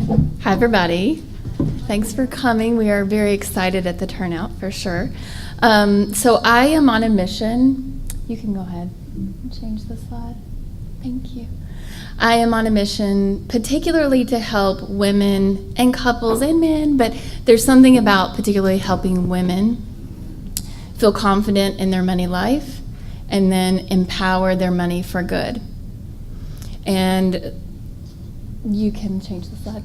Hi, everybody. Thanks for coming. We are very excited at the turnout, for sure. So I am on a mission. You can go ahead and change the slide. Thank you. I am on a mission particularly to help women and couples and men, but there's something about particularly helping women feel confident in their money life and then empower their money for good. And you can change the slide.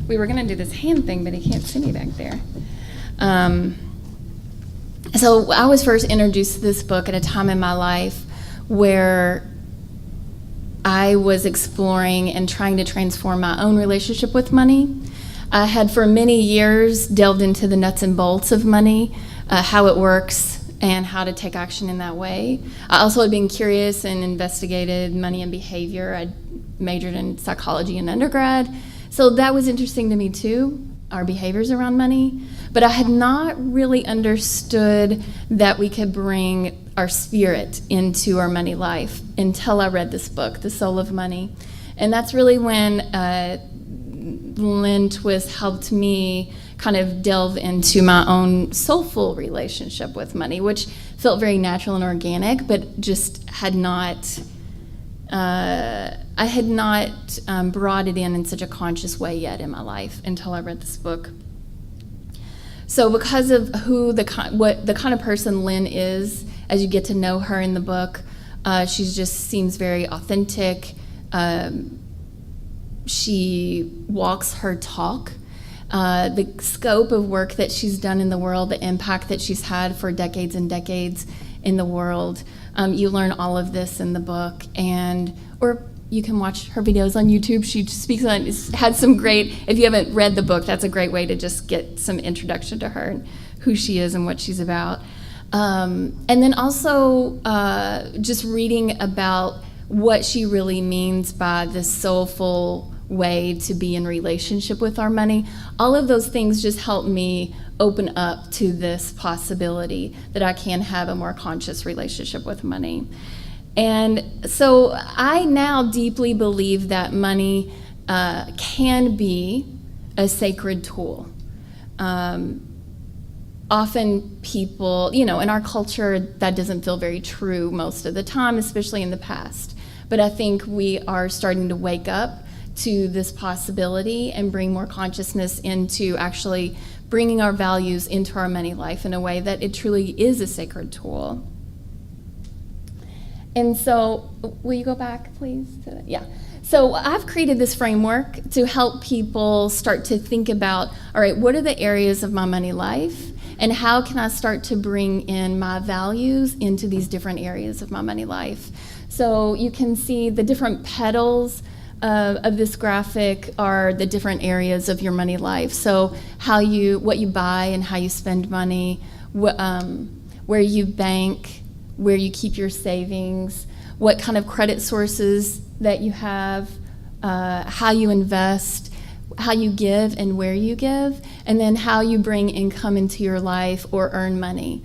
We were going to do this hand thing, but he can't see me back there. So I was first introduced to this book at a time in my life where I was exploring and trying to transform my own relationship with money. I had for many years delved into the nuts and bolts of money, how it works, and how to take action in that way. I also had been curious and investigated money and behavior. I majored in psychology in undergrad, so that was interesting to me too, our behaviors around money. But I had not really understood that we could bring our spirit into our money life until I read this book, The Soul of Money. And that's really when Lynne Twist helped me kind of delve into my own soulful relationship with money, which felt very natural and organic, but just had not, I had not brought it in such a conscious way yet in my life until I read this book. So because of what the kind of person Lynne is, as you get to know her in the book, she just seems very authentic. She walks her talk. The scope of work that she's done in the world, the impact that she's had for decades and decades in the world, you learn all of this in the book, or you can watch her videos on YouTube. She speaks on, had some great, if you haven't read the book, that's a great way to just get some introduction to her and who she is and what she's about. And then also just reading about what she really means by this soulful way to be in relationship with our money. All of those things just help me open up to this possibility that I can have a more conscious relationship with money. And so I now deeply believe that money can be a sacred tool. Often people, in our culture, that doesn't feel very true most of the time, especially in the past. But I think we are starting to wake up to this possibility and bring more consciousness into actually bringing our values into our money life in a way that it truly is a sacred tool. And so, will you go back, please? Yeah. So I've created this framework to help people start to think about, all right, what are the areas of my money life? And how can I start to bring in my values into these different areas of my money life? So you can see the different petals of this graphic are the different areas of your money life. So what you buy and how you spend money, where you bank, where you keep your savings, what kind of credit sources that you have, how you invest, how you give and where you give, and then how you bring income into your life or earn money,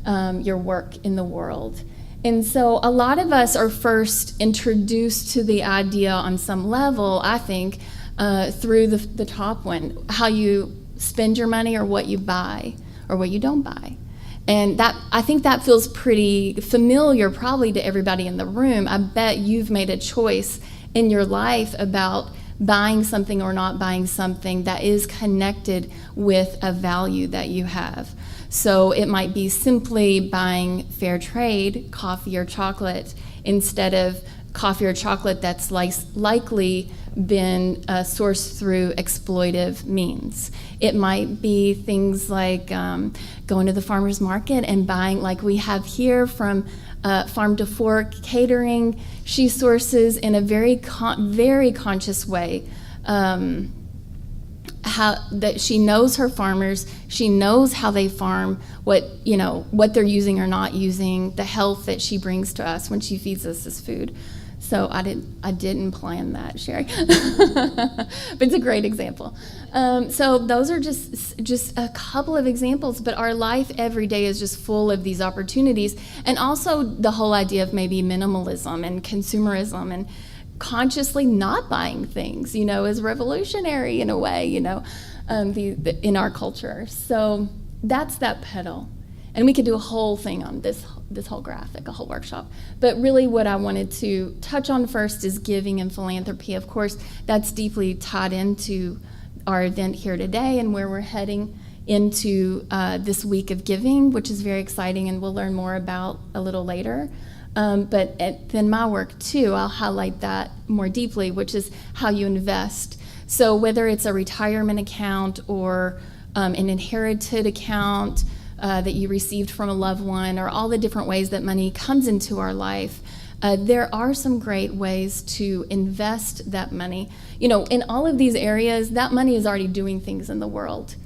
your work in the world. And so a lot of us are first introduced to the idea on some level, I think, through the top one, how you spend your money or what you buy or what you don't buy. And I think that feels pretty familiar probably to everybody in the room. I bet you've made a choice in your life about buying something or not buying something that is connected with a value that you have. So it might be simply buying fair trade coffee or chocolate instead of coffee or chocolate that's likely been sourced through exploitive means. It might be things like going to the farmer's market and buying, like we have here from Farm to Fork Catering. She sources in a very conscious way. How that she knows her farmers, she knows how they farm, what they're using or not using, the health that she brings to us when she feeds us this food. So I didn't plan that, Sherry, but it's a great example. So those are just a couple of examples, but our life every day is just full of these opportunities, and also the whole idea of maybe minimalism and consumerism and consciously not buying things, is revolutionary in a way, in our culture. So that's that pedal. And we could do a whole thing on this whole graphic, a whole workshop. But really what I wanted to touch on first is giving and philanthropy. Of course, that's deeply tied into our event here today and where we're heading into this week of giving, which is very exciting and we'll learn more about a little later. But then my work too, I'll highlight that more deeply, which is how you invest. So whether it's a retirement account or an inherited account that you received from a loved one, or all the different ways that money comes into our life, there are some great ways to invest that money. In all of these areas, that money is already doing things in the world.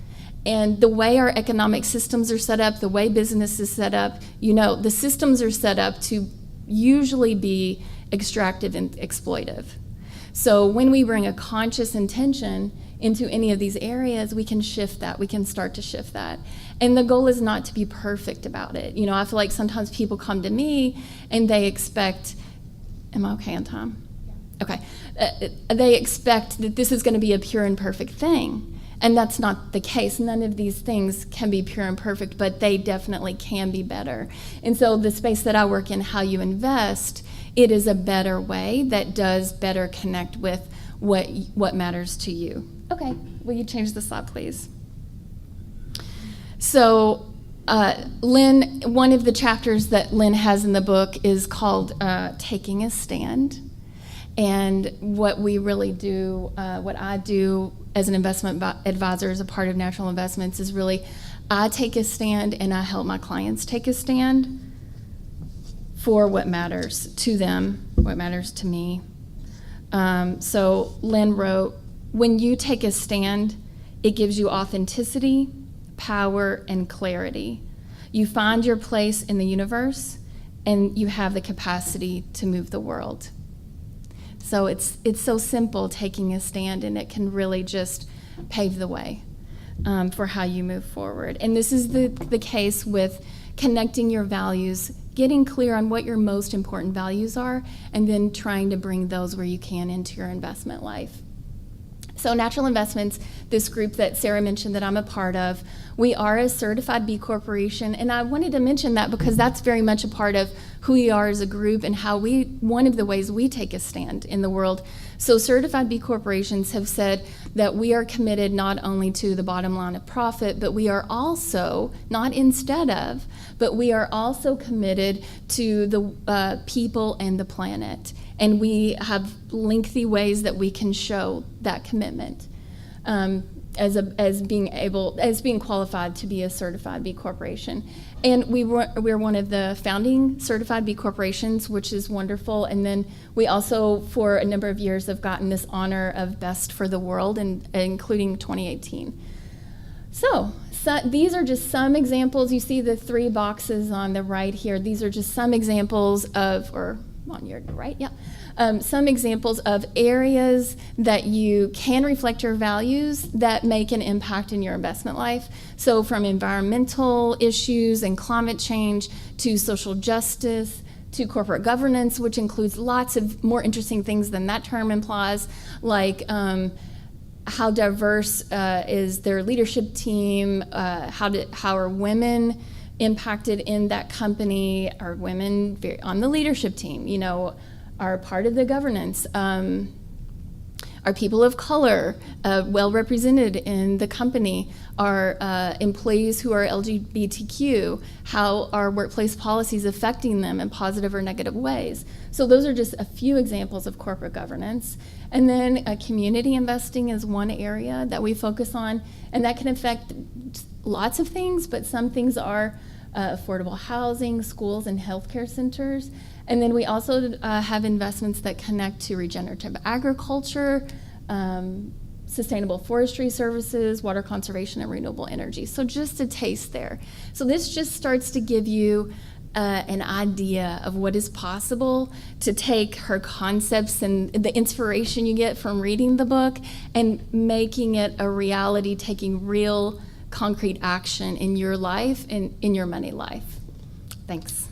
And the way our economic systems are set up, the way business is set up, the systems are set up to usually be extractive and exploitive. So when we bring a conscious intention into any of these areas, we can shift that. We can start to shift that. And the goal is not to be perfect about it. I feel like sometimes people come to me and they expect, am I okay on time? Yeah. Okay. They expect that this is going to be a pure and perfect thing. And that's not the case. None of these things can be pure and perfect, but they definitely can be better. And so the space that I work in, how you invest, it is a better way that does better connect with what matters to you. Okay, will you change the slide, please? So Lynne, one of the chapters that Lynne has in the book is called Taking a Stand. And what we really do, what I do as an investment advisor as a part of Natural Investments is really, I take a stand and I help my clients take a stand for what matters to them, what matters to me. So Lynne wrote, when you take a stand, it gives you authenticity, power, and clarity. You find your place in the universe and you have the capacity to move the world. So it's so simple, taking a stand, and it can really just pave the way for how you move forward. And this is the case with connecting your values, getting clear on what your most important values are, and then trying to bring those where you can into your investment life. So Natural Investments, this group that Sarah mentioned that I'm a part of, we are a certified B Corporation, and I wanted to mention that because that's very much a part of who we are as a group and how one of the ways we take a stand in the world. So certified B Corporations have said that we are committed not only to the bottom line of profit, but we are also, not instead of, but we are also committed to the people and the planet. And we have lengthy ways that we can show that commitment as being qualified to be a certified B Corporation. And we're one of the founding certified B Corporations, which is wonderful. And then we also, for a number of years, have gotten this honor of Best for the World, including 2018. So these are just some examples. You see the 3 boxes on the right here. These are just some examples of, or on your right, yeah. Some examples of areas that you can reflect your values that make an impact in your investment life. So from environmental issues and climate change to social justice to corporate governance, which includes lots of more interesting things than that term implies, like how diverse is their leadership team, how are women impacted in that company, are women on the leadership team, are part of the governance, are people of color well represented in the company, are employees who are LGBTQ, how are workplace policies affecting them in positive or negative ways. So those are just a few examples of corporate governance. And then community investing is one area that we focus on, and that can affect lots of things, but some things are affordable housing, schools, and healthcare centers. And then we also have investments that connect to regenerative agriculture, sustainable forestry services, water conservation, and renewable energy. So just a taste there. So this just starts to give you an idea of what is possible to take her concepts and the inspiration you get from reading the book and making it a reality, taking real concrete action in your life and in your money life. Thanks.